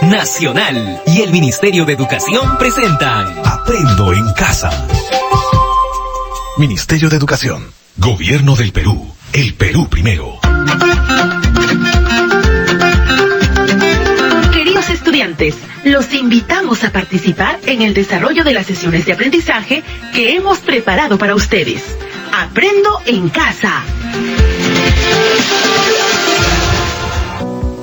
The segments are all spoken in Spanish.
Nacional y el Ministerio de Educación presentan Aprendo en Casa. Ministerio de Educación. Gobierno del Perú. El Perú primero. Queridos estudiantes, los invitamos a participar en el desarrollo de las sesiones de aprendizaje que hemos preparado para ustedes. Aprendo en Casa.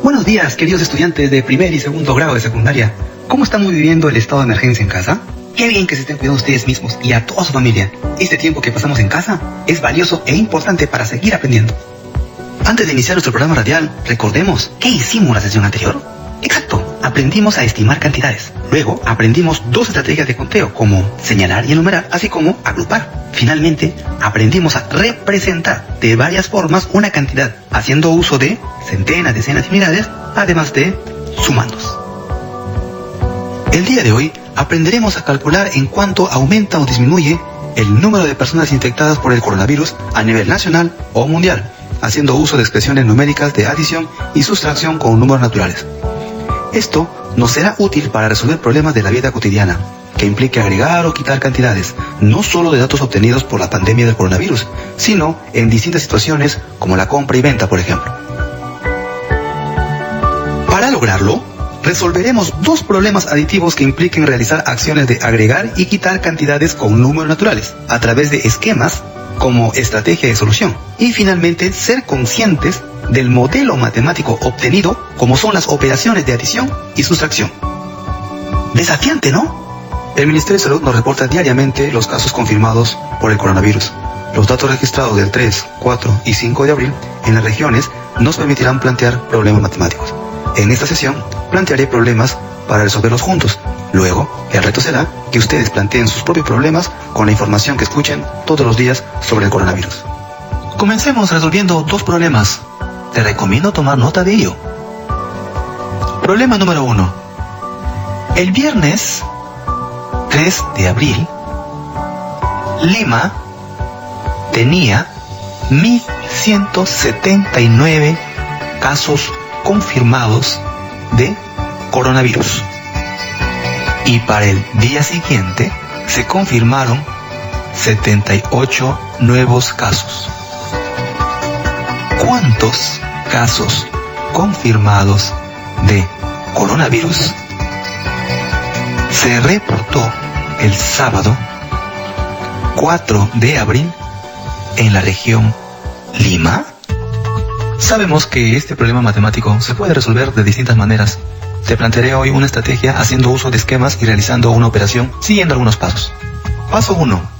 Buenos días, queridos estudiantes de primer y segundo grado de secundaria. ¿Cómo estamos viviendo el estado de emergencia en casa? Qué bien que se estén cuidando ustedes mismos y a toda su familia. Este tiempo que pasamos en casa es valioso e importante para seguir aprendiendo. Antes de iniciar nuestro programa radial, recordemos qué hicimos la sesión anterior. Exacto, aprendimos a estimar cantidades. Luego aprendimos dos estrategias de conteo, como señalar y enumerar, así como agrupar. Finalmente, aprendimos a representar de varias formas una cantidad, haciendo uso de centenas, decenas y millares, además de sumandos. El día de hoy aprenderemos a calcular en cuánto aumenta o disminuye el número de personas infectadas por el coronavirus a nivel nacional o mundial, haciendo uso de expresiones numéricas de adición y sustracción con números naturales. Esto nos será útil para resolver problemas de la vida cotidiana, que implique agregar o quitar cantidades, no solo de datos obtenidos por la pandemia del coronavirus, sino en distintas situaciones como la compra y venta, por ejemplo. Para lograrlo, resolveremos dos problemas aditivos que impliquen realizar acciones de agregar y quitar cantidades con números naturales, a través de esquemas como estrategia de solución. Y finalmente, ser conscientes del modelo matemático obtenido, como son las operaciones de adición y sustracción. Desafiante, ¿no? El Ministerio de Salud nos reporta diariamente los casos confirmados por el coronavirus. Los datos registrados del 3, 4 y 5 de abril en las regiones nos permitirán plantear problemas matemáticos. En esta sesión plantearé problemas para resolverlos juntos. Luego, el reto será que ustedes planteen sus propios problemas con la información que escuchen todos los días sobre el coronavirus. Comencemos resolviendo dos problemas. Te recomiendo tomar nota de ello. Problema número 1. El viernes 3 de abril, Lima tenía 1.179 casos confirmados de coronavirus. Y para el día siguiente se confirmaron 78 nuevos casos. ¿Cuántos casos confirmados de coronavirus se reportó el sábado 4 de abril en la región Lima? Sabemos que este problema matemático se puede resolver de distintas maneras. Te plantearé hoy una estrategia haciendo uso de esquemas y realizando una operación siguiendo algunos pasos. Paso 1.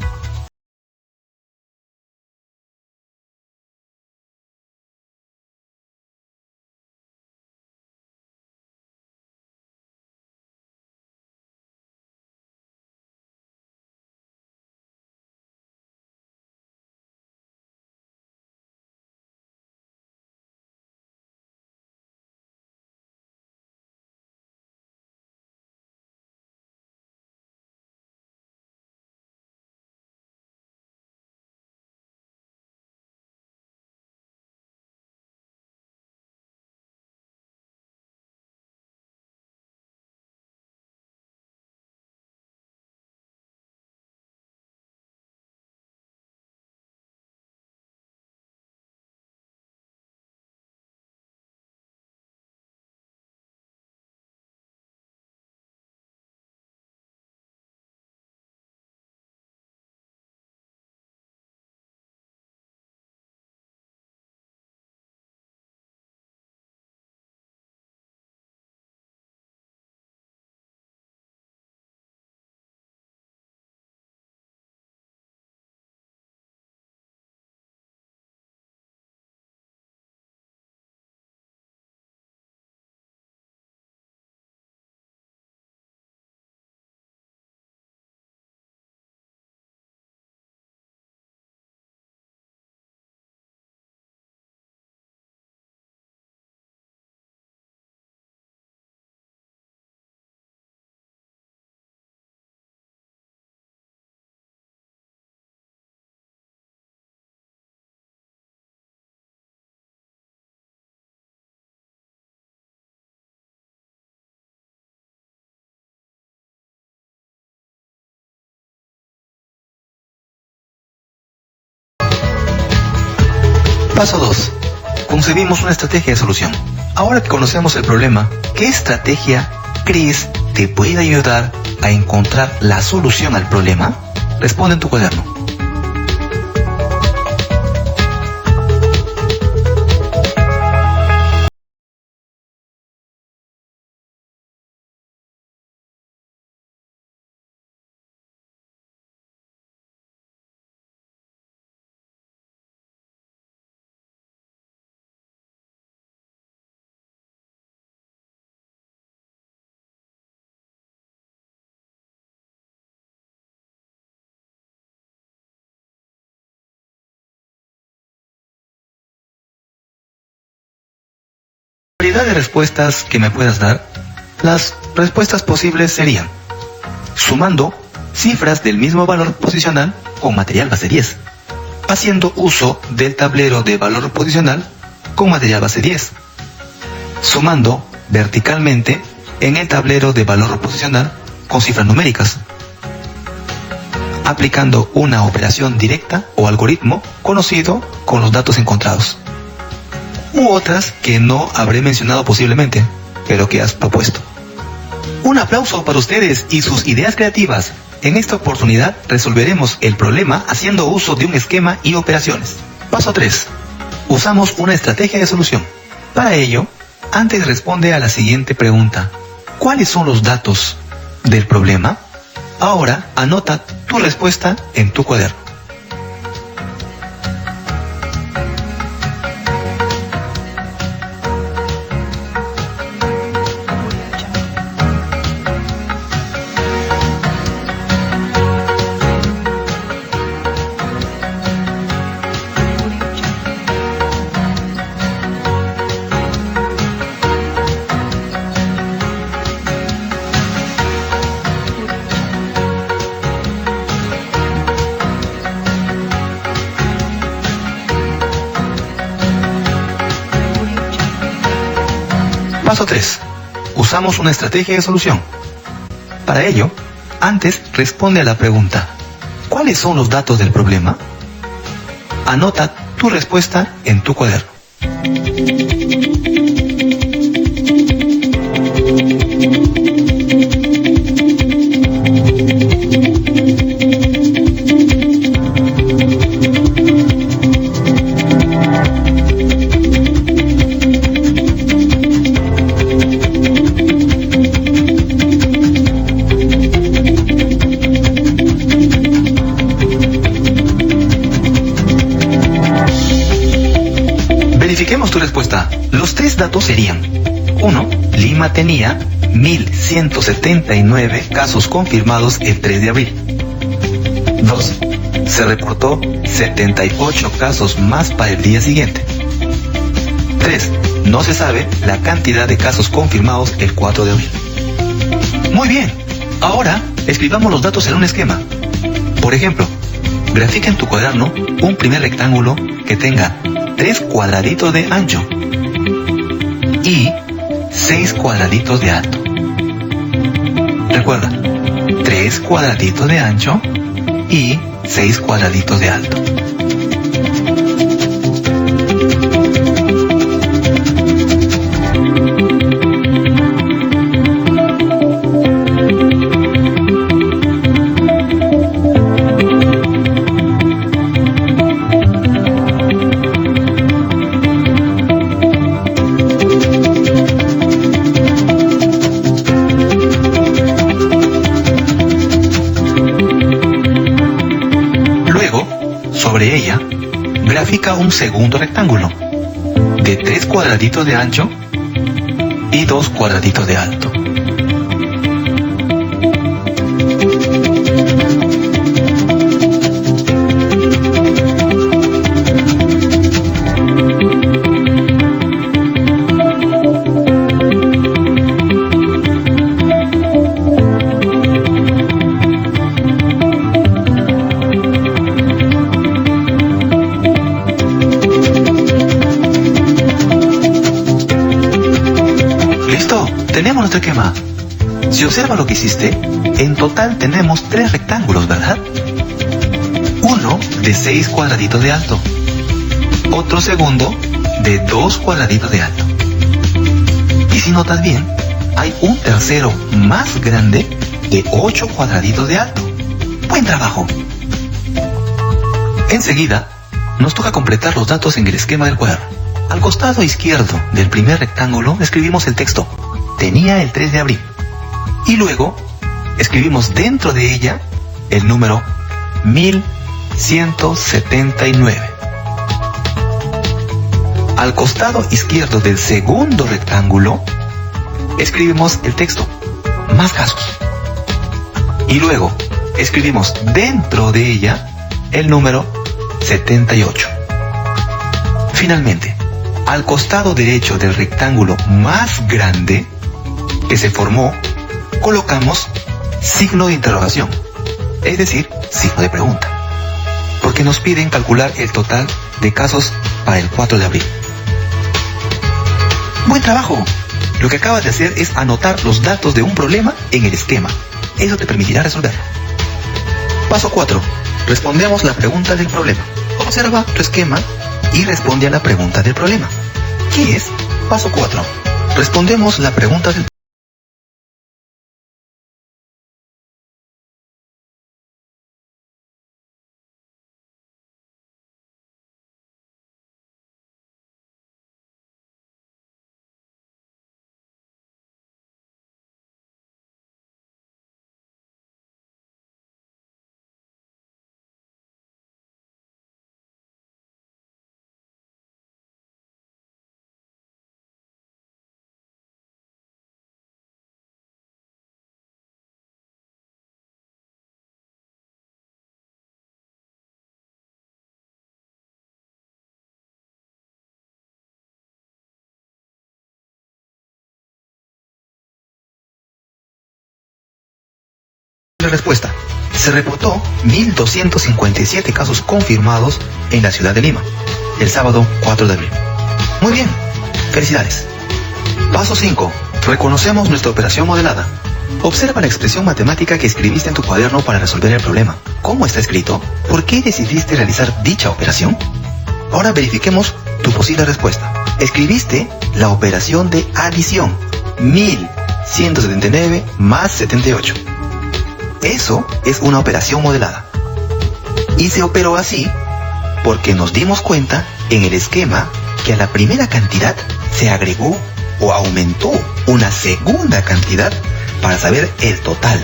Paso 2. Concebimos una estrategia de solución. Ahora que conocemos el problema, ¿qué estrategia crees te puede ayudar a encontrar la solución al problema? Responde en tu cuaderno. Variedad de respuestas que me puedas dar. Las respuestas posibles serían: sumando cifras del mismo valor posicional con material base 10, haciendo uso del tablero de valor posicional con material base 10, sumando verticalmente en el tablero de valor posicional con cifras numéricas, aplicando una operación directa o algoritmo conocido con los datos encontrados, u otras que no habré mencionado posiblemente, pero que has propuesto. Un aplauso para ustedes y sus ideas creativas. En esta oportunidad resolveremos el problema haciendo uso de un esquema y operaciones. Paso 3. Usamos una estrategia de solución. Para ello, antes responde a la siguiente pregunta: ¿cuáles son los datos del problema? Ahora anota tu respuesta en tu cuaderno. Paso 3. Usamos una estrategia de solución. Para ello, antes responde a la pregunta: ¿cuáles son los datos del problema? Anota tu respuesta en tu cuaderno. Verifiquemos tu respuesta. Los 3 datos serían: 1. Lima tenía 1.179 casos confirmados el 3 de abril. 2. Se reportó 78 casos más para el día siguiente. 3. No se sabe la cantidad de casos confirmados el 4 de abril. Muy bien. Ahora escribamos los datos en un esquema. Por ejemplo, grafica en tu cuaderno un primer rectángulo que tenga 3 cuadraditos de ancho y 6 cuadraditos de alto. Recuerda, 3 cuadraditos de ancho y 6 cuadraditos de alto. Sobre ella, grafica un segundo rectángulo de 3 cuadraditos de ancho y 2 cuadraditos de alto. Tenemos nuestro esquema. Si observa lo que hiciste, en total tenemos 3 rectángulos, ¿verdad? Uno de 6 cuadraditos de alto otro segundo de 2 cuadraditos de alto. Y si notas bien, hay un tercero más grande de 8 cuadraditos de alto. ¡Buen trabajo! Enseguida, nos toca completar los datos en el esquema del cuaderno. Al costado izquierdo del primer rectángulo escribimos el texto. Tenía el 3 de abril. Y luego, escribimos dentro de ella el número 1179. Al costado izquierdo del segundo rectángulo, escribimos el texto, más casos. Y luego, escribimos dentro de ella el número 78. Finalmente, al costado derecho del rectángulo más grande que se formó, colocamos signo de interrogación, es decir, signo de pregunta, porque nos piden calcular el total de casos para el 4 de abril. ¡Buen trabajo! Lo que acabas de hacer es anotar los datos de un problema en el esquema. Eso te permitirá resolverlo. Paso 4. Respondemos la pregunta del problema. Observa tu esquema y responde a la pregunta del problema. ¿Qué es? Paso 4. Respondemos la pregunta del La respuesta. Se reportó 1.257 casos confirmados en la ciudad de Lima, el sábado 4 de abril. Muy bien, felicidades. Paso 5. Reconocemos nuestra operación modelada. Observa la expresión matemática que escribiste en tu cuaderno para resolver el problema. ¿Cómo está escrito? ¿Por qué decidiste realizar dicha operación? Ahora verifiquemos tu posible respuesta. Escribiste la operación de adición, 1.179 más 78. Eso es una operación modelada. Y se operó así porque nos dimos cuenta en el esquema que a la primera cantidad se agregó o aumentó una segunda cantidad para saber el total.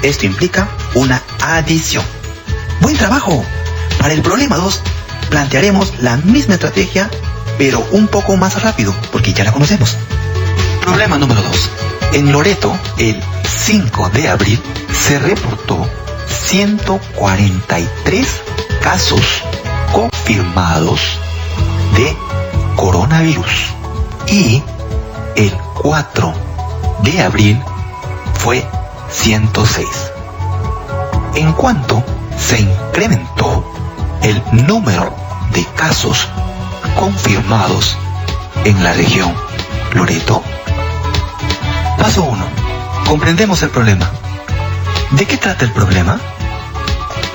Esto implica una adición. ¡Buen trabajo! Para el problema 2 plantearemos la misma estrategia, pero un poco más rápido, porque ya la conocemos. Problema número 2. En Loreto, el 5 de abril, se reportó 143 casos confirmados de coronavirus. Y el 4 de abril fue 106. En cuanto se incrementó el número de casos confirmados en la región Loreto. Paso 1. Comprendemos el problema. ¿De qué trata el problema?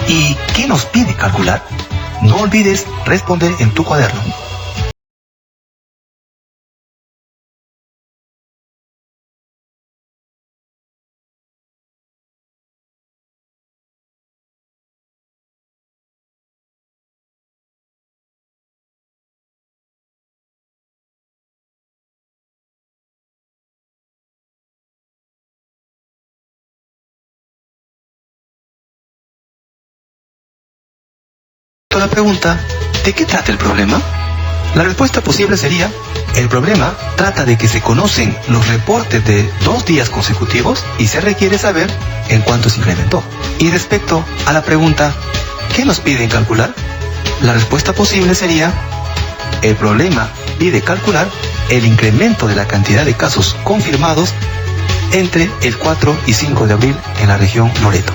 ¿Y qué nos pide calcular? No olvides responder en tu cuaderno. La pregunta, ¿de qué trata el problema? La respuesta posible sería, el problema trata de que se conocen los reportes de 2 días consecutivos y se requiere saber en cuánto se incrementó. Y respecto a la pregunta, ¿qué nos piden calcular? La respuesta posible sería, el problema pide calcular el incremento de la cantidad de casos confirmados entre el 4 y 5 de abril en la región Loreto.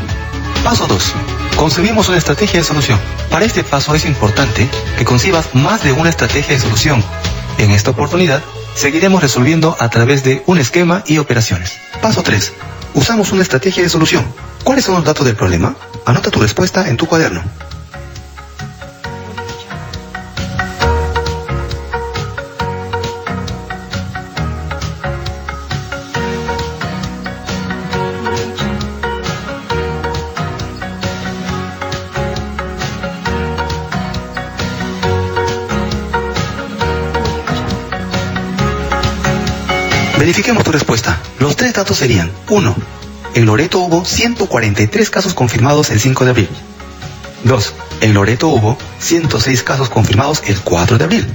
Paso 2. Concebimos una estrategia de solución. Para este paso es importante que concibas más de una estrategia de solución. En esta oportunidad, seguiremos resolviendo a través de un esquema y operaciones. Paso 3. Usamos una estrategia de solución. ¿Cuáles son los datos del problema? Anota tu respuesta en tu cuaderno. Verifiquemos tu respuesta. Los tres datos serían: 1. En Loreto hubo 143 casos confirmados el 5 de abril. 2. En Loreto hubo 106 casos confirmados el 4 de abril.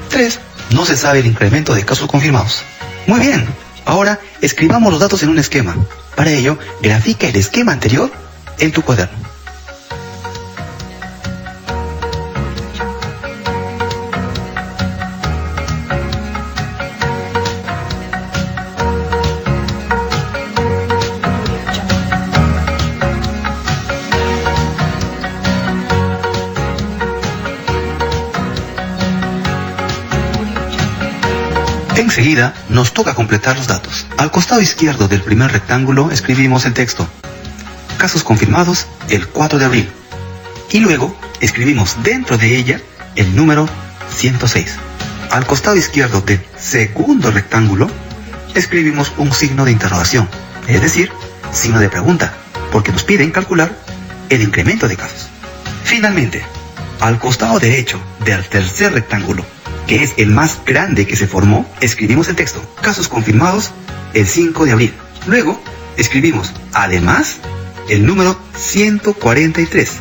3. No se sabe el incremento de casos confirmados. Muy bien. Ahora escribamos los datos en un esquema. Para ello, grafica el esquema anterior en tu cuaderno. Enseguida nos toca completar los datos. Al costado izquierdo del primer rectángulo escribimos el texto: casos confirmados el 4 de abril. Y luego escribimos dentro de ella el número 106. Al costado izquierdo del segundo rectángulo escribimos un signo de interrogación, es decir, signo de pregunta, porque nos piden calcular el incremento de casos. Finalmente, al costado derecho del tercer rectángulo, que es el más grande que se formó, escribimos el texto: casos confirmados el 5 de abril. Luego escribimos además el número 143.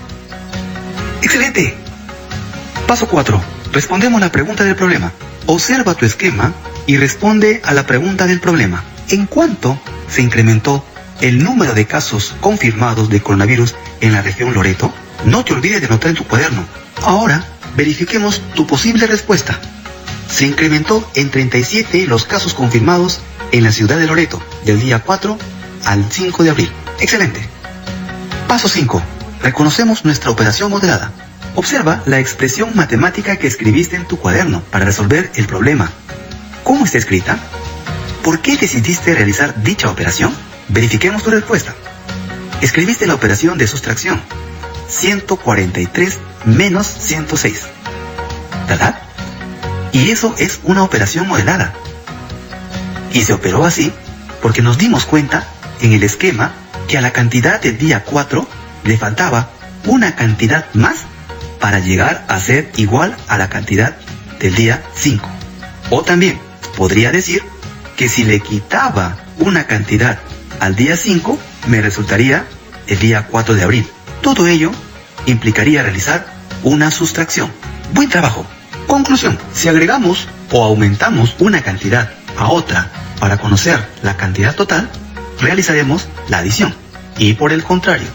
¡Excelente! Paso 4. Respondemos la pregunta del problema. Observa tu esquema y responde a la pregunta del problema. ¿En cuánto se incrementó el número de casos confirmados de coronavirus en la región Loreto? No te olvides de anotar en tu cuaderno. Ahora verifiquemos tu posible respuesta. Se incrementó en 37 los casos confirmados en la ciudad de Loreto, del día 4 al 5 de abril. ¡Excelente! Paso 5. Reconocemos nuestra operación modelada. Observa la expresión matemática que escribiste en tu cuaderno para resolver el problema. ¿Cómo está escrita? ¿Por qué decidiste realizar dicha operación? Verifiquemos tu respuesta. Escribiste la operación de sustracción: 143 menos 106. ¿Verdad? Y eso es una operación modelada. Y se operó así porque nos dimos cuenta en el esquema que a la cantidad del día 4 le faltaba una cantidad más para llegar a ser igual a la cantidad del día 5. O también podría decir que si le quitaba una cantidad al día 5, me resultaría el día 4 de abril. Todo ello implicaría realizar una sustracción. Buen trabajo. Conclusión: si agregamos o aumentamos una cantidad a otra para conocer la cantidad total, realizaremos la adición. Y por el contrario,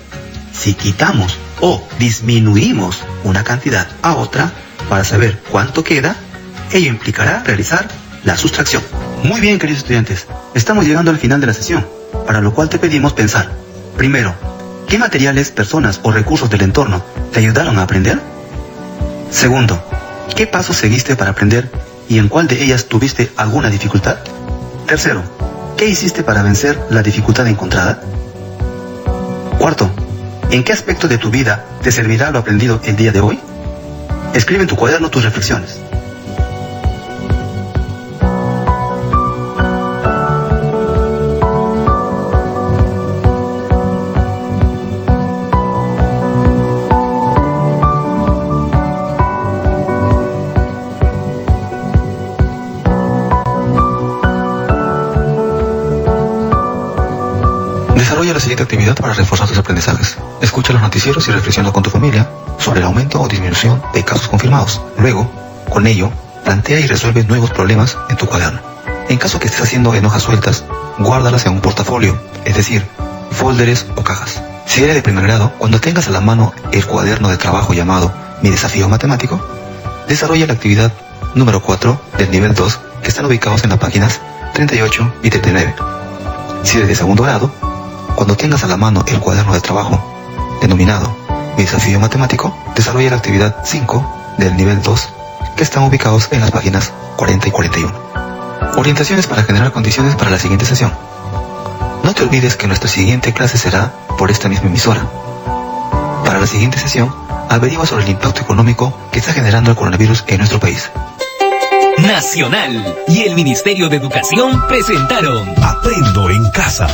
si quitamos o disminuimos una cantidad a otra para saber cuánto queda, ello implicará realizar la sustracción. Muy bien, queridos estudiantes, estamos llegando al final de la sesión, para lo cual te pedimos pensar. Primero, ¿qué materiales, personas o recursos del entorno te ayudaron a aprender? Segundo, ¿qué pasos seguiste para aprender y en cuál de ellas tuviste alguna dificultad? Tercero, ¿qué hiciste para vencer la dificultad encontrada? Cuarto, ¿en qué aspecto de tu vida te servirá lo aprendido el día de hoy? Escribe en tu cuaderno tus reflexiones. Desarrolla la siguiente actividad para reforzar tus aprendizajes. Escucha los noticieros y reflexiona con tu familia sobre el aumento o disminución de casos confirmados. Luego, con ello, plantea y resuelve nuevos problemas en tu cuaderno. En caso que estés haciendo en hojas sueltas, guárdalas en un portafolio, es decir, folders o cajas. Si eres de primer grado, cuando tengas a la mano el cuaderno de trabajo llamado Mi Desafío Matemático, desarrolla la actividad número 4 del nivel 2 que están ubicados en las páginas 38 y 39. Si eres de segundo grado, cuando tengas a la mano el cuaderno de trabajo denominado Mi Desafío Matemático, desarrolla la actividad 5 del nivel 2 que están ubicados en las páginas 40 y 41. Orientaciones para generar condiciones para la siguiente sesión. No te olvides que nuestra siguiente clase será por esta misma emisora. Para la siguiente sesión, averigua sobre el impacto económico que está generando el coronavirus en nuestro país. Nacional y el Ministerio de Educación presentaron Aprendo en casa.